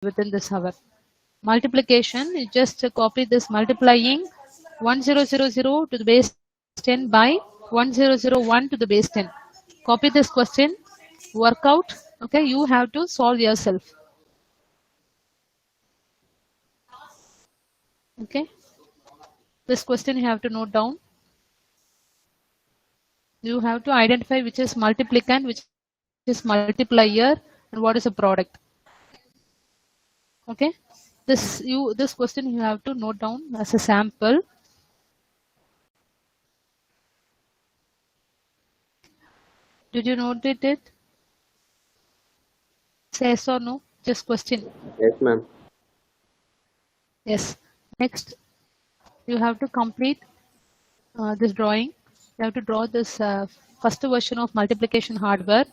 within this hour. Multiplication, you just copy this multiplying 1000 to the base 10 by 1001 to the base 10. Copy this question, work out. Okay, you have to solve yourself. Okay, this question you have to note down. You have to identify which is multiplicand, which is multiplier, and what is a product. Okay, this question you have to note down as a sample. Did you note it? Say yes or no? Just question. Yes, ma'am. Yes. Next, you have to complete this drawing. You have to draw this first version of multiplication hardware,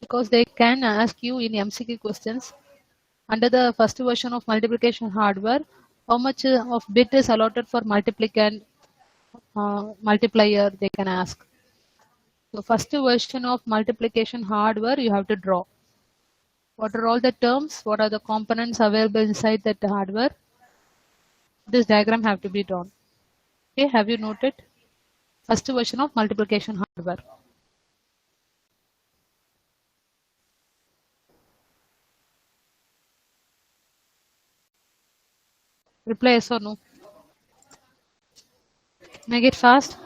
because they can ask you in MCQ questions under the first version of multiplication hardware, how much of bit is allotted for multiplicand, multiplier, they can ask. So first version of multiplication hardware you have to draw. What are all the terms? What are the components available inside that hardware? This diagram have to be drawn. Okay, have you noted? First version of multiplication hardware. Reply yes or no. Make it fast.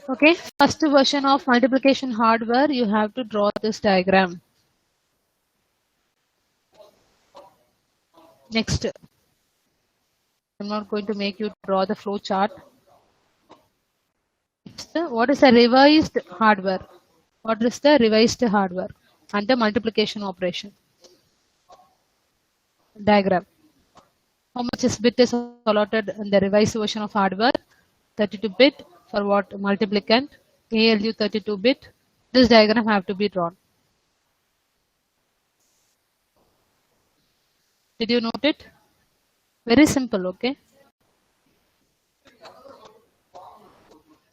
Okay, first version of multiplication hardware, you have to draw this diagram. Next, I'm not going to make you draw the flow chart. Next, what is a revised hardware? What is the revised hardware under multiplication operation? Diagram. How much is bit is allotted in the revised version of hardware? 32 bit for what? Multiplicand. ALU 32 bit. This diagram have to be drawn. Did you note it? Very simple, okay?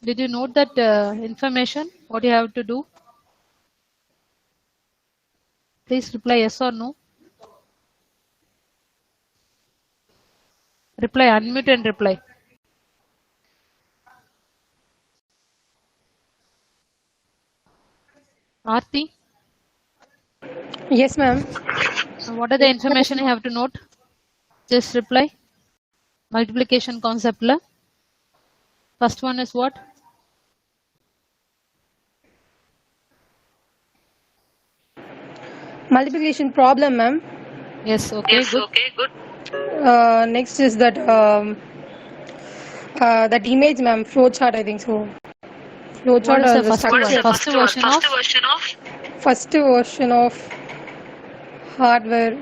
Did you note that information? What you have to do? Please reply yes or no. Reply, unmute and reply. Aarti? Yes, ma'am. What are the information you have to note? Just reply. Multiplication concept. First one is what? Multiplication problem, ma'am. Yes, okay, Yes, good. okay, good. Next is that that image, ma'am. Flow chart, I think so. Flow chart What is or the the first structure? one? First version of? First version of hardware.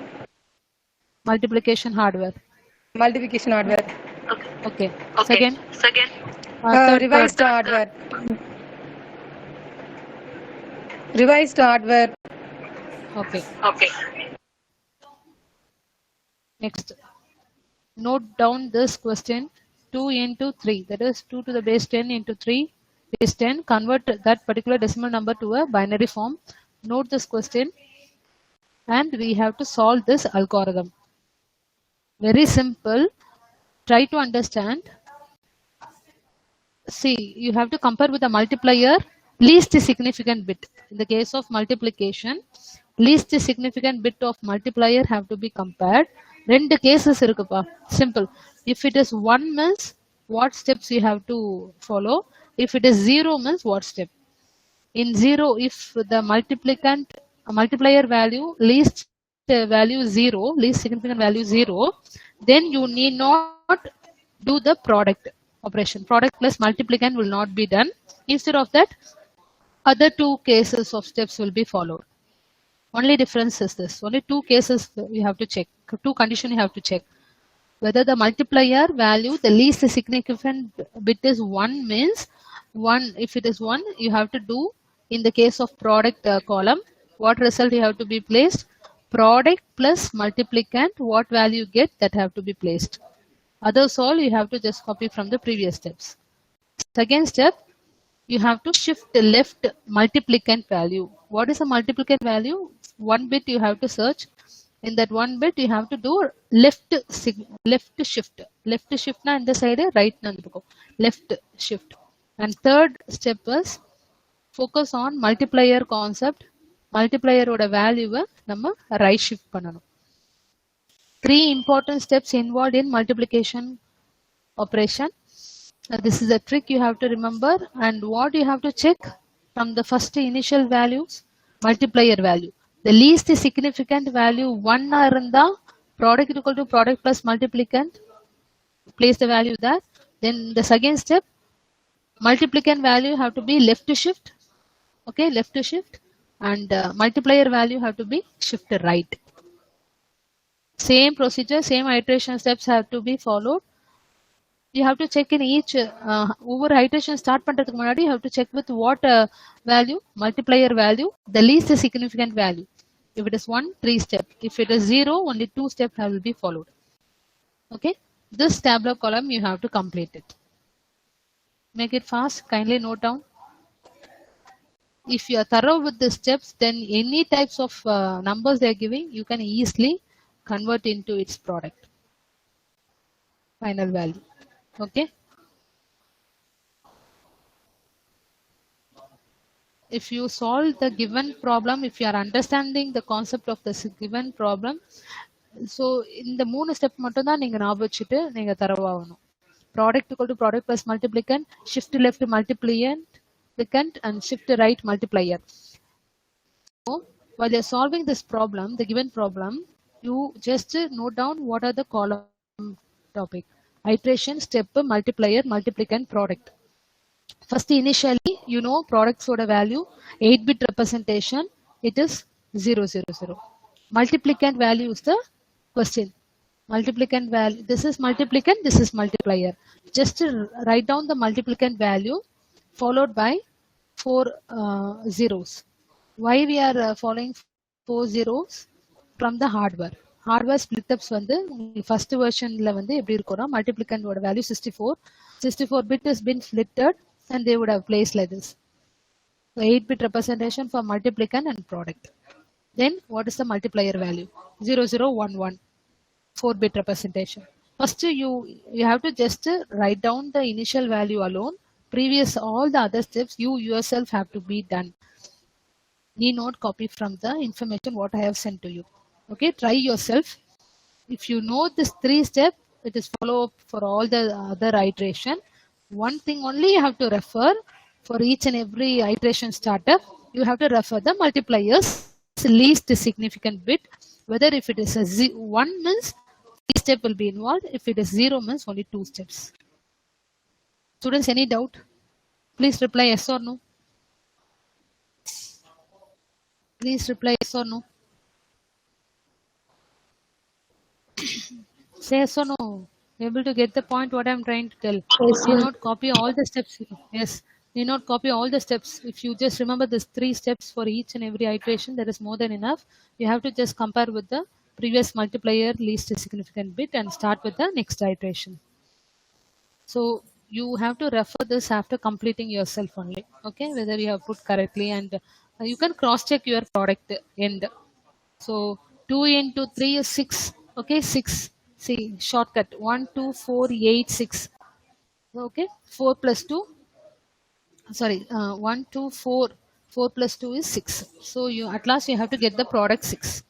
Multiplication hardware. Multiplication hardware. Okay. Okay. Second? Second, Revised hardware. Revised hardware. Okay. okay. Next. Note down this question. 2 into 3. That is 2 to the base 10 into 3 base 10. Convert that particular decimal number to a binary form. Note this question. And we have to solve this algorithm. Very simple. Try to understand. See, you have to compare with the multiplier, least significant bit. In the case of multiplication, least significant bit of multiplier have to be compared. Rendu cases irukuppa. Simple. If it is 1 means what steps you have to follow. If it is 0 means what step. In 0, if the multiplier value least value 0, least significant value 0, then you need not do the product operation. Product plus multiplicand will not be done. Instead of that, other 2 cases of steps will be followed. Only difference is this. Only 2 cases you have to check. 2 conditions you have to check. Whether the multiplier value, the least significant bit is 1 means 1. If it is 1, you have to do in the case of product column, what result you have to be placed? Product plus multiplicand, what value you get, that have to be placed. Others all you have to just copy from the previous steps. Second step, you have to shift the left multiplicand value. What is a multiplicand value? One bit you have to search. In that one bit you have to do left shift. Left shift na in the side, right na left shift. And third step is focus on multiplier concept. Multiplier oda value நம்ம right shift பண்ணனும். Three important steps involved in multiplication operation. This is a trick you have to remember, and what you have to check from the first initial values, multiplier value. The least significant value 1 இருந்தா product equal to product plus multiplicand, place the value there. Then the second step, multiplicand value have to be left shift, okay, left shift, and multiplier value have to be shift right. Same procedure, same iteration steps have to be followed. You have to check in each over iteration start பண்றதுக்கு முன்னாடி you have to check with what value, multiplier value, the least significant value. If it is 1, 3 step. If it is 0, only 2 steps will be followed. Okay, this tabular column you have to complete it. Make it fast, kindly note down. If you are thorough with the steps, then any types of numbers they are giving, you can easily convert into its product, final value. Okay, if you solve the given problem, if you are understanding the concept of the given problem, so இந்த மூணு step மட்டும் தான் நீங்க ஞாபகம் வச்சுட்டு நீங்க தரவாகணும். Product equal to product plus multiplicand, shift left multiplicand, and shift right multiplier. So while you're solving this problem, the given problem, you just note down what are the column topic. Iteration, step, multiplier, multiplicand, product. First, initially, you know products order value, 8-bit representation, it is 0, 0, 0. Multiplicand value is the question. Multiplicand value, this is multiplicand, this is multiplier. Just write down the multiplicand value followed by 4 zeros. Why we are following 4 zeros? From the hardware. Hardware split ups வந்து first versionல வந்து எப்படி இருக்கும்னா multiplicand ஓட value 64 bit has been splitted and they would have placed like this. So 8-bit representation for multiplicand and product. Then what is the multiplier value? 0011, 4-bit representation. First you have to just write down the initial value alone. Previous all the other steps you yourself have to be done. Need not copy from the information what I have sent to you. Okay, try yourself. If you know this 3 step, it is follow up for all the other iteration. One thing only you have to refer for each and every iteration startup. You have to refer the multipliers least significant bit. Whether if it is a 1 means 3 step will be involved. If it is 0 means only 2 steps. Students, any doubt? Please reply yes or no. Please reply yes or no. Say yes or no. Able to get the point what I'm trying to tell. Yes, Do not copy all the steps. Yes. Do not copy all the steps. If you just remember these 3 steps for each and every iteration, that is more than enough. You have to just compare with the previous multiplier least significant bit and start with the next iteration. So you have to refer this after completing yourself only. Okay, whether you have put correctly, and you can cross check your product end. So 2 into 3 is 6. Okay, 6. See, shortcut 1, 2, 4, 8, 6. Okay, 4 plus 2. Sorry, 1, 2, 4. 4 plus 2 is 6. So you at last you have to get the product 6.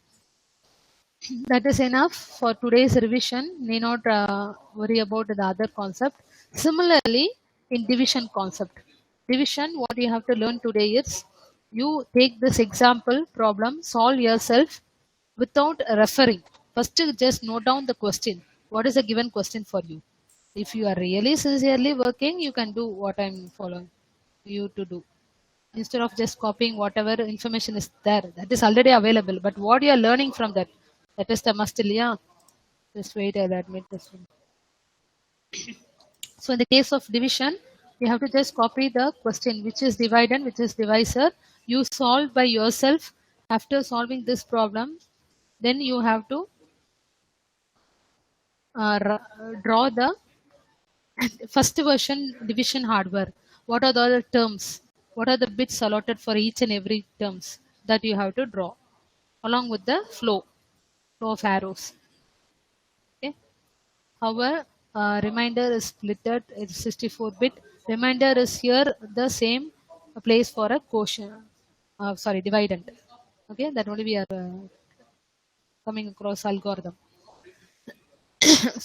That is enough for today's revision. Need not worry about the other concept. Similarly, in division concept. Division, what you have to learn today is you take this example problem, solve yourself without referring. First, just note down the question. What is the given question for you? If you are really sincerely working, you can do what I'm following you to do. Instead of just copying whatever information is there, that is already available. But what you are learning from that, that is the must. Yeah. Just wait, I'll admit this one. So in the case of division, you have to just copy the question, which is divide and which is divisor. You solve by yourself. After solving this problem, then you have to draw the first version division hardware. what are the other terms, what are the bits allotted for each and every terms that you have to draw along with the flow of arrows. Okay. However, reminder is splitted, it's 64-bit. Reminder is here the same place for a quotient, dividend. Okay, that only we are coming across algorithm.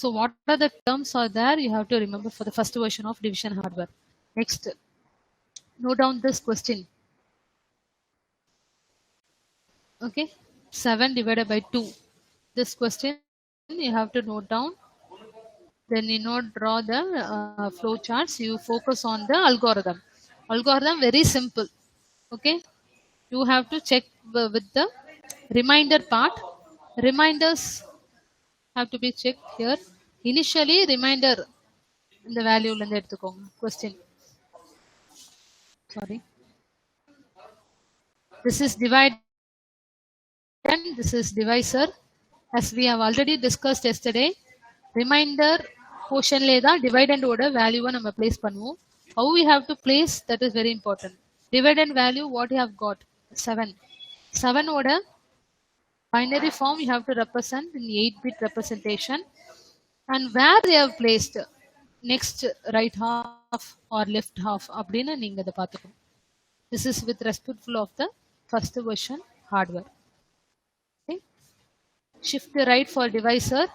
So what are the terms are there you have to remember for the first version of division hardware. Next, note down this question. Okay, 7 divided by 2. This question you have to note down. Then you not draw the flow charts. You focus on the algorithm. Algorithm very simple. Okay, you have to check with the reminder part. Reminders have to be checked here. Initially, reminder இந்த வேல்யூல இருந்து எடுத்துக்கோங்க question. Sorry, this is divide and this is divisor. As we have already discussed yesterday, reminder portionல தான் dividend ஓட வேல்யூவை நம்ம place பண்ணுவோம். How we have to place, that is very important. Dividend value what you have got 7. 7 ஓட binary form you have to represent in 8-bit representation, and where they have placed next right half or left half அப்படின்னு நீங்க இதை பார்த்துக்கணும். This is with respectful of the first version hardware. Okay. Shift right for divisor.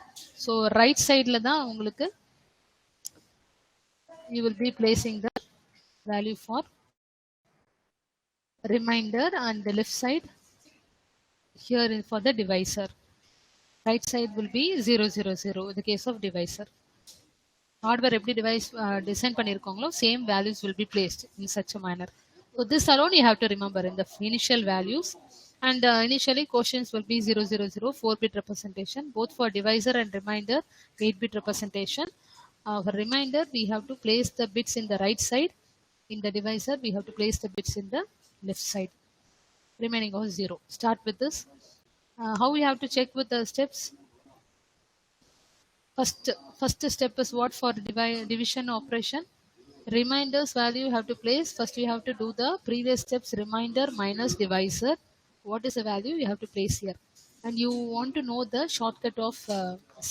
So right sideல தான் உங்களுக்கு you will be placing the value for reminder, and the left side here for the divisor. Right side will be 0 0 0 in the case of divisor. Hardware எப்படி device design பண்ணிருக்காங்களோ same values will be placed in such a manner. So this alone you have to remember in the initial values, and initially quotients will be 0 0 0 4-bit representation both for divisor and reminder 8-bit representation. For reminder we have to place the bits in the right side, in the divisor we have to place the bits in the left side, remaining all 0. Start with this. How we have to check with the steps? First step is what for division operation? Reminders value you have to place. First you have to do the previous steps, reminder minus divisor. What is the value you have to place here? And you want to know the shortcut of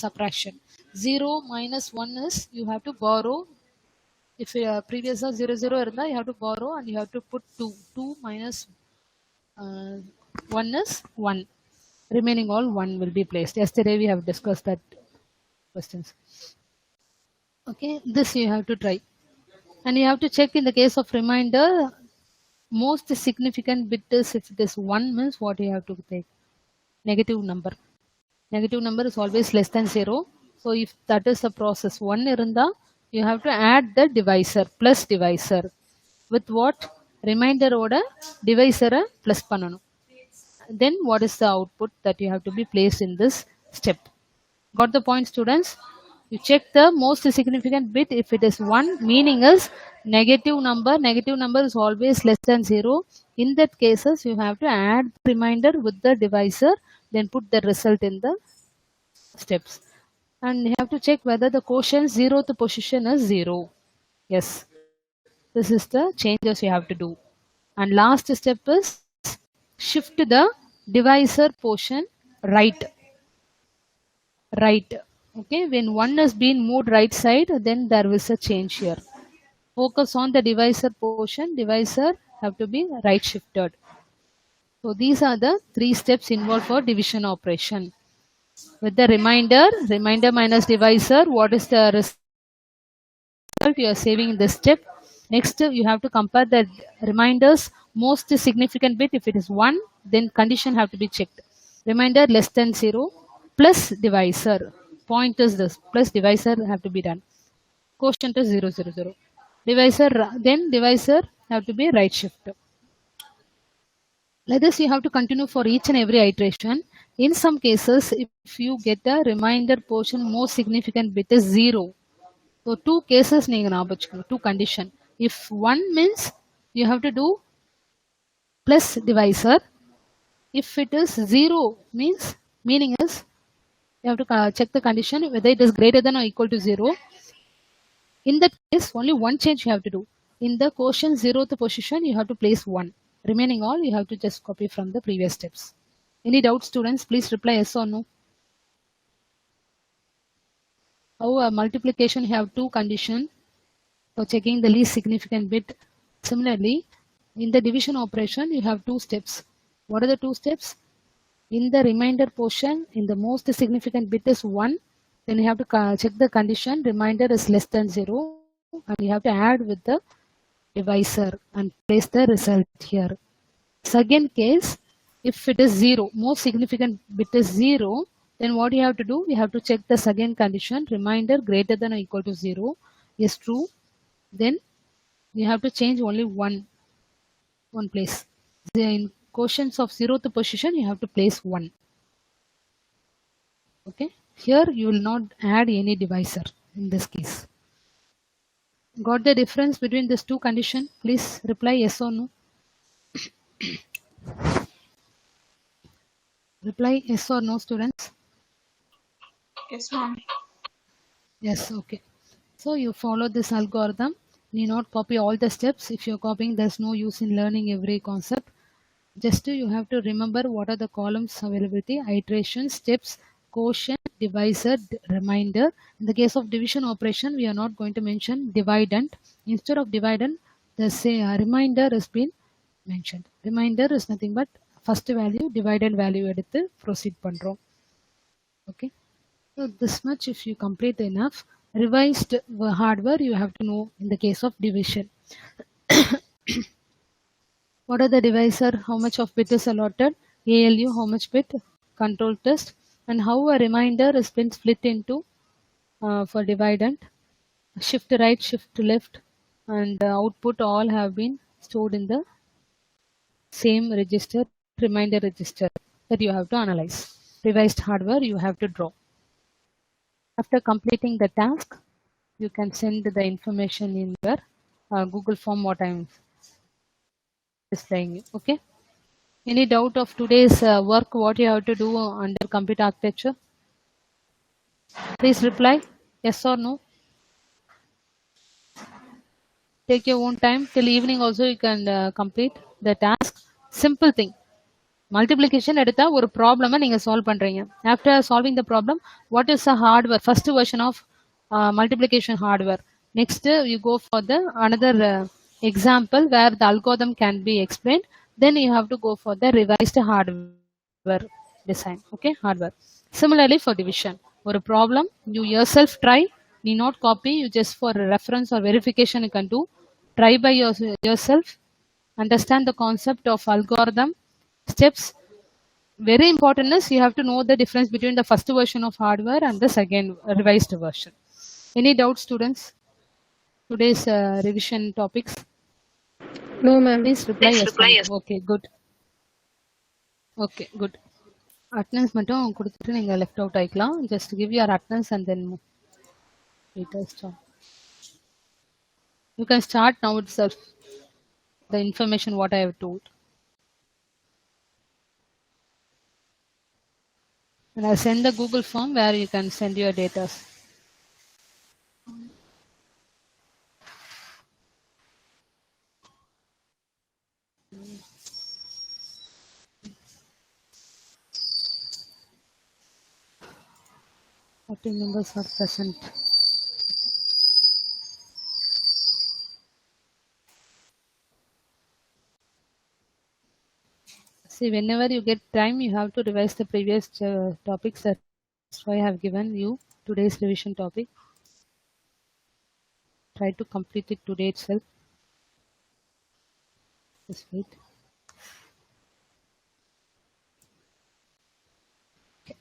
subtraction. 0 minus 1 is you have to borrow. If previous 0 0 இருந்தா you have to borrow and you have to put 2. 2 minus 1 is 1. Remaining all 1 will be placed. Yesterday we have discussed that questions. Okay, this you have to try. And you have to check in the case of reminder, most significant bit is if it is 1 means what you have to take? Negative number. Negative number is always less than 0. So if that is the process 1 irunda, you have to add the divisor, plus divisor. With what? Reminder oda divisor plus pananum. Then what is the output that you have to be placed in this step? Got the point, students? You check the most significant bit. If it is 1, meaning is negative number. Negative number is always less than 0. In that cases, you have to add reminder with the divisor, then put the result in the steps. And you have to check whether the quotient 0th position is 0. Yes. This is the changes you have to do. And last step is shift the divisor portion right. Right. Okay, when 1 has been moved right side, then there is a change here. Focus on the divisor portion. Divisor have to be right shifted. So these are the 3 steps involved for division operation. With the reminder minus divisor, what is the result you are saving in this step? Next, you have to compare the reminders most significant bit. If it is 1, then condition have to be checked. Reminder less than 0 plus divisor. Point is this, plus divisor have to be done. Quotient is 0 0 0. Divisor, then divisor have to be right shift. Like this you have to continue for each and every iteration. In some cases, if you get a reminder portion most significant bit is 0. So 2 cases நீங்க ஞாபகம் வச்சுக்கணும், 2 condition. If 1 means you have to do plus divisor. If it is 0 means, meaning is you have to check the condition whether it is greater than or equal to 0. In that case, only one change you have to do. In the quotient 0th position, you have to place 1. Remaining all, you have to just copy from the previous steps. Any doubts, students? Please reply yes or no. How multiplication have two conditions for checking the least significant bit. Similarly, in the division operation, you have two steps. What are the two steps? In the remainder portion, in the most significant bit is 1. Then you have to check the condition, remainder is less than 0, and you have to add with the divisor and place the result here. Second case, if it is 0, most significant bit is 0, then what you have to do? You have to check the second condition, remainder greater than or equal to 0 is true. Then you have to change only one place. In quotients of 0th position, you have to place 1. Okay. Here you will not add any divisor in this case. Got the difference between these two conditions? Please reply yes or no. Reply yes or no, students. Yes, ma'am. Yes, okay. So you follow this algorithm. Need not copy all the steps. If you're copying, there's no use in learning every concept. Just you have to remember what are the columns availability, iteration, steps, quotient, divisor, remainder. In the case of division operation, we are not going to mention dividend. Instead of dividend, the remainder has been mentioned. Remainder is nothing but first value divided value எடுத்து proceed பண்றோம். Okay. So this much if you complete enough. Revised hardware you have to know in the case of division. What are the divisor? How much of bit is allotted? ALU, how much bit? Control test. And how a remainder is been split into for dividend. Shift right, shift left, and output all have been stored in the same register, remainder register that you have to analyze. Revised hardware you have to draw. After completing the task, you can send the information in your Google form what I am displaying you. Okay. Any doubt of today's work, what you have to do under computer architecture? Please reply yes or no. Take your own time. Till evening also you can complete the task. Simple thing. Multiplication எடுத்தா ஒரு ப்ராப்ளமை நீங்க solve பண்றீங்க. After solving the problem, what is the hardware? First version of multiplication hardware. Next you go for the another example where the algorithm can be explained. Then you have to go for the revised hardware design. Okay, hardware. Similarly for division, or a problem you yourself try, need not copy, you just for reference or verification you can do. Try by yourself, understand the concept of algorithm, steps. Very important is you have to know the difference between the first version of hardware and the second revised version. Any doubts, students? Today's revision topics. No, ma'am. Please reply yes. Okay, good. Okay, good. Attendance மட்டும் கொடுத்துட்டு நீங்க left out ஆயிக்கலாம். Just give your attendance and then move. Later start. You can start now itself. The information what I have told. And I'll send the Google form where you can send your data. What members are present? See, whenever you get time, you have to revise the previous topics. That's why I have given you today's revision topic. Try to complete it today itself. Just wait. Okay.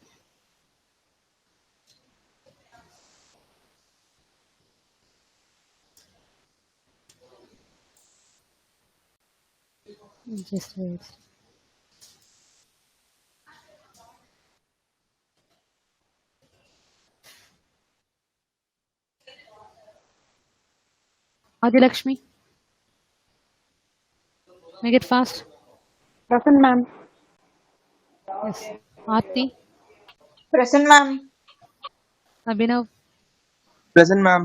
Just wait. Adilakshmi, make it fast. Present, ma'am. Yes. Aarti, Present, ma'am. Abhinav, Present, ma'am.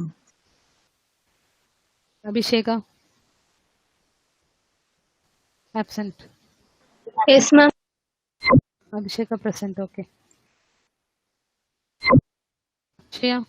Abhisheka, absent. Yes, ma'am. Abhisheka present. Okay. Shreya.